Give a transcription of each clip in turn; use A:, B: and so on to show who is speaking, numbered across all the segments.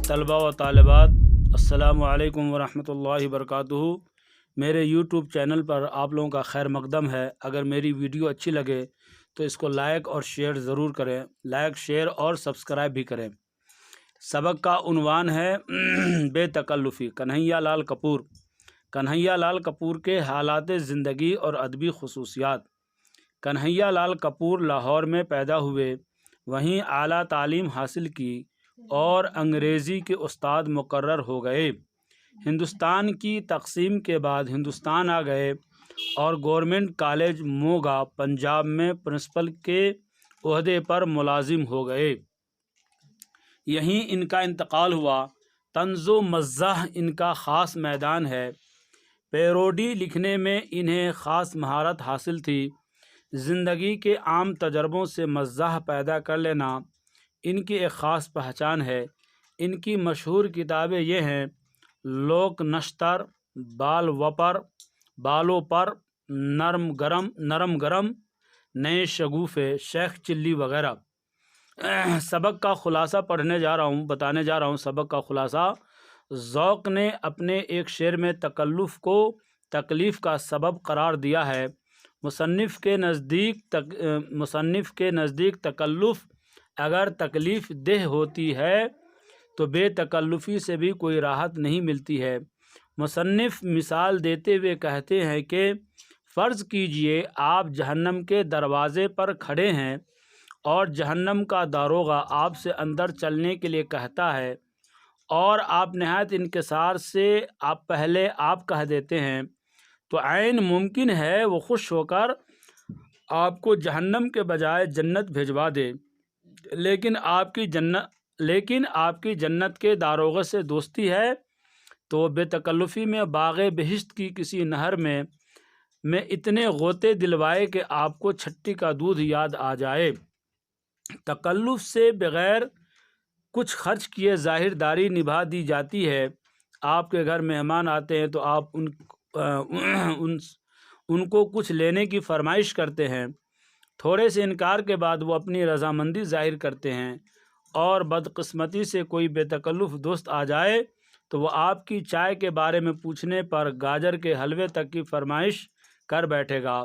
A: तलबा व तालिबात, अस्सलामु अलैकुम वरहमतुल्लाहि वबरकातुहू। मेरे यूट्यूब चैनल पर आप लोगों का खैर मकदम है। अगर मेरी वीडियो अच्छी लगे तो इसको लाइक और शेयर ज़रूर करें। लाइक, शेयर और सब्सक्राइब भी करें। सबक का उन्वान है बेतकल्लुफ़ी। कन्हैया लाल कपूर। कन्हैया लाल कपूर के हालात ज़िंदगी और अदबी खसूसियात। कन्हैया लाल कपूर लाहौर में पैदा हुए, वहीं आला तालीम हासिल की और अंग्रेज़ी के उस्ताद मुकर्रर हो गए। हिंदुस्तान की तकसीम के बाद हिंदुस्तान आ गए और गवर्नमेंट कॉलेज मोगा पंजाब में प्रिंसिपल के ओहदे पर मुलाजिम हो गए। यहीं इनका इंतकाल हुआ। तंज़ो मज़्ज़ाह इनका ख़ास मैदान है। पैरोडी लिखने में इन्हें ख़ास महारत हासिल थी। ज़िंदगी के आम तजर्बों से मज़्ज़ाह पैदा कर लेना इनकी एक ख़ास पहचान है। इनकी मशहूर किताबें ये हैं: लोक नश्तर, बाल वपर, बालों पर, नरम गरम, नए शगुफ़े, शेख चिल्ली वगैरह। सबक का ख़ुलासा बताने जा रहा हूँ। सबक का ख़ुलासा। ज़ौक़ ने अपने एक शेर में तकल्लुफ़ को तकलीफ़ का सबब करार दिया है। मुसन्निफ़ के नज़दीक तकल्लुफ़ अगर तकलीफ़ देह होती है तो बेतकल्लुफ़ी से भी कोई राहत नहीं मिलती है। मुसन्निफ़ मिसाल देते हुए कहते हैं कि फ़र्ज़ कीजिए आप जहन्नम के दरवाज़े पर खड़े हैं और जहन्नम का दारोगा आपसे अंदर चलने के लिए कहता है और आप नहायत इनकिसार से पहले आप कह देते हैं, तो ऐन मुमकिन है वो खुश होकर आपको जहन्नम के बजाय जन्नत भिजवा दे। लेकिन आपकी जन्नत के दारोगे से दोस्ती है तो बेतकल्लुफ़ी में बाग़े बहिश्त की किसी नहर में इतने गोते दिलवाए कि आपको छट्टी का दूध याद आ जाए। तकल्लुफ़ से बग़ैर कुछ खर्च किए ज़ाहिरदारी निभा दी जाती है। आपके घर मेहमान आते हैं तो आप उनको कुछ लेने की फरमाइश करते हैं। थोड़े से इनकार के बाद वो अपनी रज़ामंदी ज़ाहिर करते हैं और बदकिस्मती से कोई बेतकल्लुफ़ दोस्त आ जाए तो वो आपकी चाय के बारे में पूछने पर गाजर के हलवे तक की फरमाइश कर बैठेगा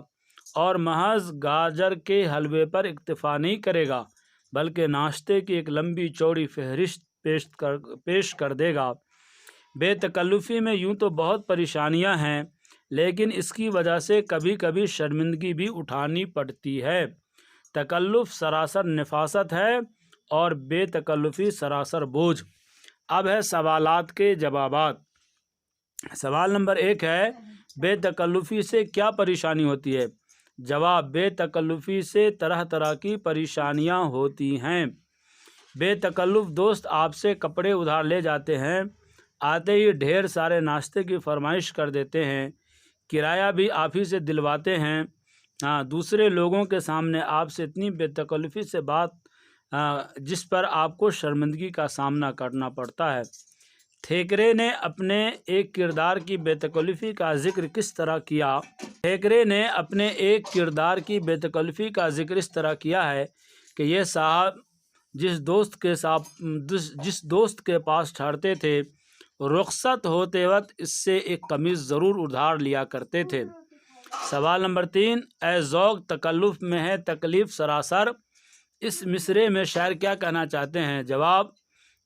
A: और महज गाजर के हलवे पर इक्तफ़ा नहीं करेगा बल्कि नाश्ते की एक लंबी चौड़ी फहरिस्त पेश कर देगा। बेतकल्लुफ़ी में यूँ तो बहुत परेशानियाँ हैं, लेकिन इसकी वजह से कभी कभी शर्मिंदगी भी उठानी पड़ती है। तकल्लुफ़ सरासर नफासत है और बेतकल्लुफ़ी सरासर बोझ। अब है सवालात के जवाबात। सवाल नंबर 1 है, बेतकल्लुफ़ी से क्या परेशानी होती है? जवाब: बेतकल्लुफ़ी से तरह तरह की परेशानियां होती हैं। बेतकल्लुफ़ दोस्त आपसे कपड़े उधार ले जाते हैं, आते ही ढेर सारे नाश्ते की फरमाइश कर देते हैं, किराया भी आप ही से दिलवाते हैं। दूसरे लोगों के सामने आपसे इतनी बेतकल्लुफ़ी से बात जिस पर आपको शर्मिंदगी का सामना करना पड़ता है। थेकरे ने अपने एक किरदार की बेतकल्लुफ़ी का ज़िक्र किस तरह किया? थेकरे ने अपने एक किरदार की बेतकल्लुफ़ी का ज़िक्र इस तरह किया है कि ये साहब जिस दोस्त के पास ठहरते थे, रुख़्सत होते वक्त इससे एक कमीज़ ज़रूर उधार लिया करते थे। सवाल नंबर 3, ए ज़ौक़ तकल्लुफ़ में है तकलीफ़ सरासर। इस मिसरे में शायर क्या कहना चाहते हैं? जवाब: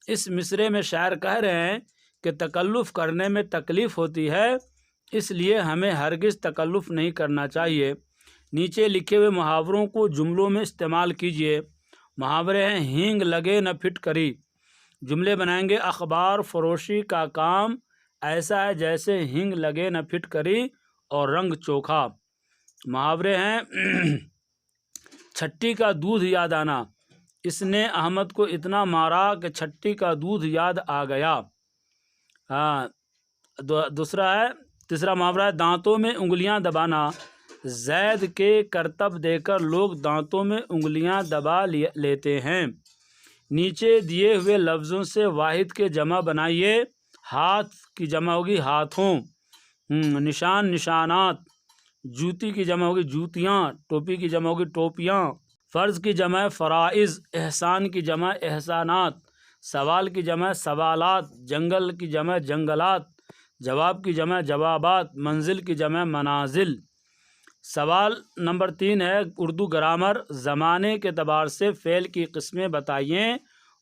A: इस मिसरे में शायर कह रहे हैं कि तकल्लुफ़ करने में तकलीफ़ होती है, इसलिए हमें हरगिज़ तकल्लुफ़ नहीं करना चाहिए। नीचे लिखे हुए मुहावरों को जुमलों में इस्तेमाल कीजिए। मुहावरे हैं: हींग लगे न फिटकरी। जुमले बनाएंगे: अखबार फरोशी का काम ऐसा है जैसे हींग लगे न फिटकरी और रंग चोखा। मुहावरे हैं: छट्टी का दूध याद आना। इसने अहमद को इतना मारा कि छट्टी का दूध याद आ गया। तीसरा मुहावरा है: दांतों में उंगलियां दबाना। ज़ैद के करतब देकर लोग दांतों में उंगलियां दबा लेते हैं। नीचे दिए हुए लफ्ज़ों से वाहिद के जमा बनाइए। हाथ की जमा होगी हाथों, निशान निशानात, जूती की जमा होगी जूतियाँ, टोपी की जमा होगी टोपियाँ, फ़र्ज़ की जमा फ़राइज़, एहसान की जमा एहसानात, سوال کی جمع سوالات، جنگل کی جمع جنگلات، جواب کی جمع جوابات، منزل کی جمع منازل۔ سوال نمبر 3 ہے اردو گرامر، زمانے کے اعتبار سے فعل کی قسمیں بتائیے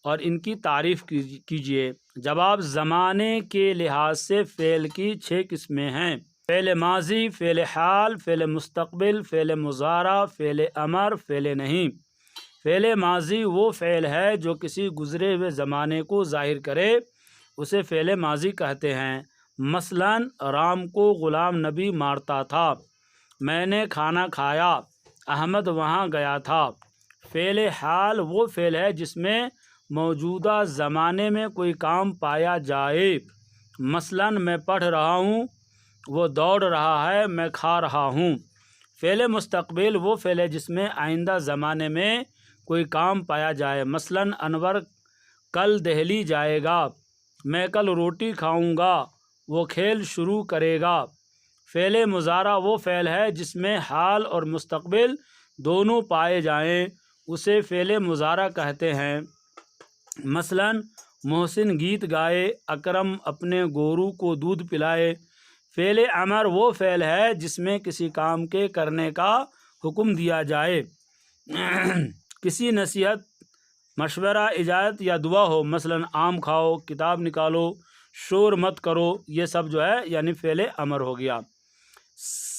A: اور ان کی تعریف کیجیے۔ جواب، زمانے کے لحاظ سے فعل کی 6 قسمیں ہیں: فعل ماضی، فعل حال، فعل مستقبل، فعل مضارع، فعل امر، فعل نہیں۔ فعل ماضی وہ فعل ہے جو کسی گزرے ہوئے زمانے کو ظاہر کرے، اسے فعل ماضی کہتے ہیں۔ مثلاً رام کو غلام نبی مارتا تھا، میں نے کھانا کھایا، احمد وہاں گیا تھا۔ فعل حال وہ فعل ہے جس میں موجودہ زمانے میں کوئی کام پایا جائے، مثلاً میں پڑھ رہا ہوں، وہ دوڑ رہا ہے، میں کھا رہا ہوں۔ فعل مستقبل وہ فعل ہے جس میں آئندہ زمانے میں کوئی کام پایا جائے، مثلاً انور کل دہلی جائے گا، میں کل روٹی کھاؤں گا، وہ کھیل شروع کرے گا۔ فعل مضارع وہ فعل ہے جس میں حال اور مستقبل دونوں پائے جائیں، اسے فعل مضارع کہتے ہیں۔ مثلاً محسن گیت گائے، اکرم اپنے گورو کو دودھ پلائے۔ فعل امر وہ فعل ہے جس میں کسی کام کے کرنے کا حکم دیا جائے، کسی نصیحت، مشورہ، اجازت یا دعا ہو، مثلاً آم کھاؤ، کتاب نکالو، شور مت کرو، یہ سب جو ہے یعنی فعل امر ہو گیا۔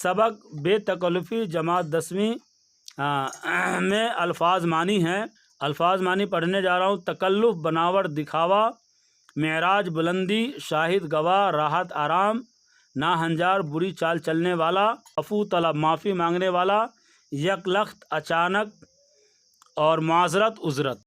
A: سبق بے تکلفی جماعت 10ویں میں الفاظ معنی ہیں۔ الفاظ معنی پڑھنے جا رہا ہوں۔ تکلف بناوٹ دکھاوا، معراج بلندی، شاہد گواہ راحت آرام، ناہنجار بری چال چلنے والا، عفو طلب معافی مانگنے والا، یک لخت اچانک اور معذرت عذرت۔